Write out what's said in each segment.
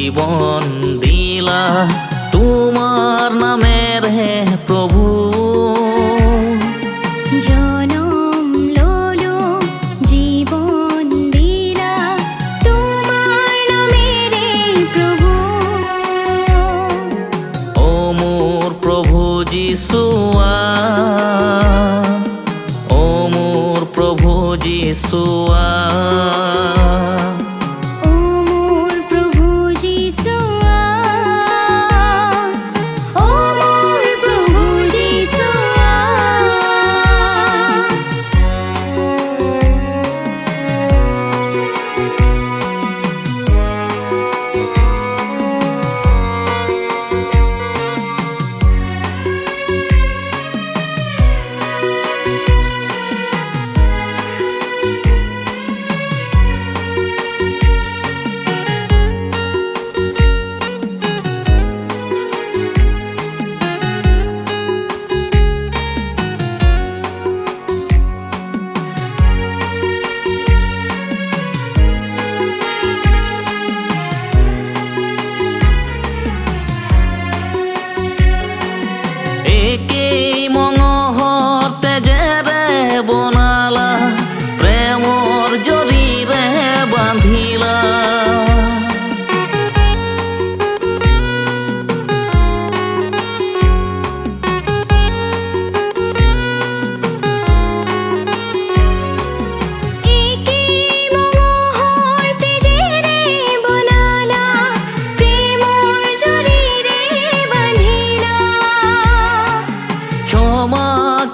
জীবন দিলা তোমার নামের হে প্রভু। জনম ললো জীবন দিলা তোমার নামের হে প্রভু। ও মোর প্রভু যিশুয়া, ও মোর প্রভু যিশুয়া।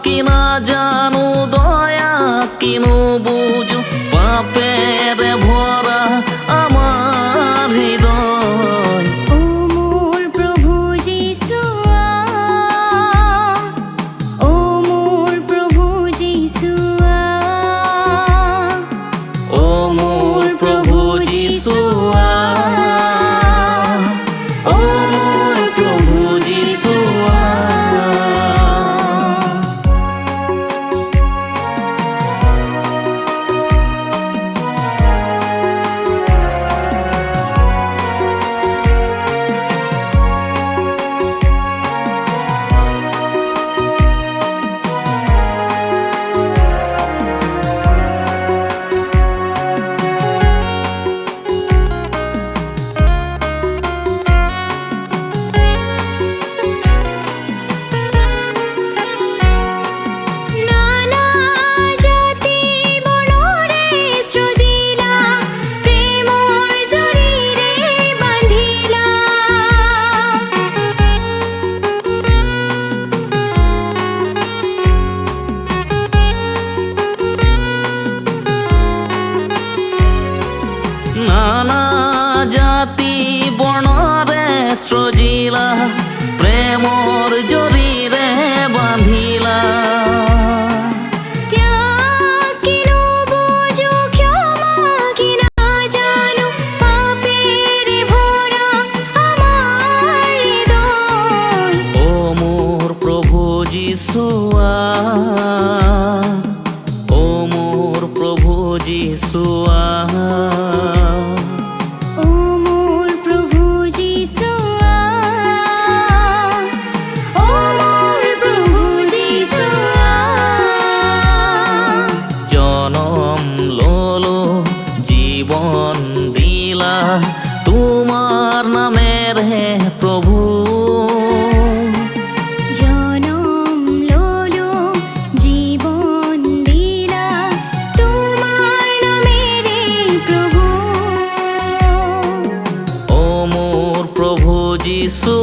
কিনা জানু দয়া কিনু বুঝু পাপের ভরা আমার হৃদয়। ও মোর প্রভু যিশুয়া, ও মোর প্রভু যিশুয়া, ও মোর প্রভু যিশুয়া, ও মোর প্রভু যিশুয়া। নানা জাতি বর্ণরে সৃজিলা প্রেমর জরিরে বাঁধিলা। ও মোর প্রভু যিশুয়া, ও মোর প্রভু যিশুয়া, ও মোর প্রভু যিশুয়া, ও মোর প্রভু যিশুয়া। জনম ললো জীবন দিলা তোমার নামের হে প্রভু। জনম ললো জীবন দিলা তোমার নামের হে প্রভু। ও মোর প্রভু যিশু।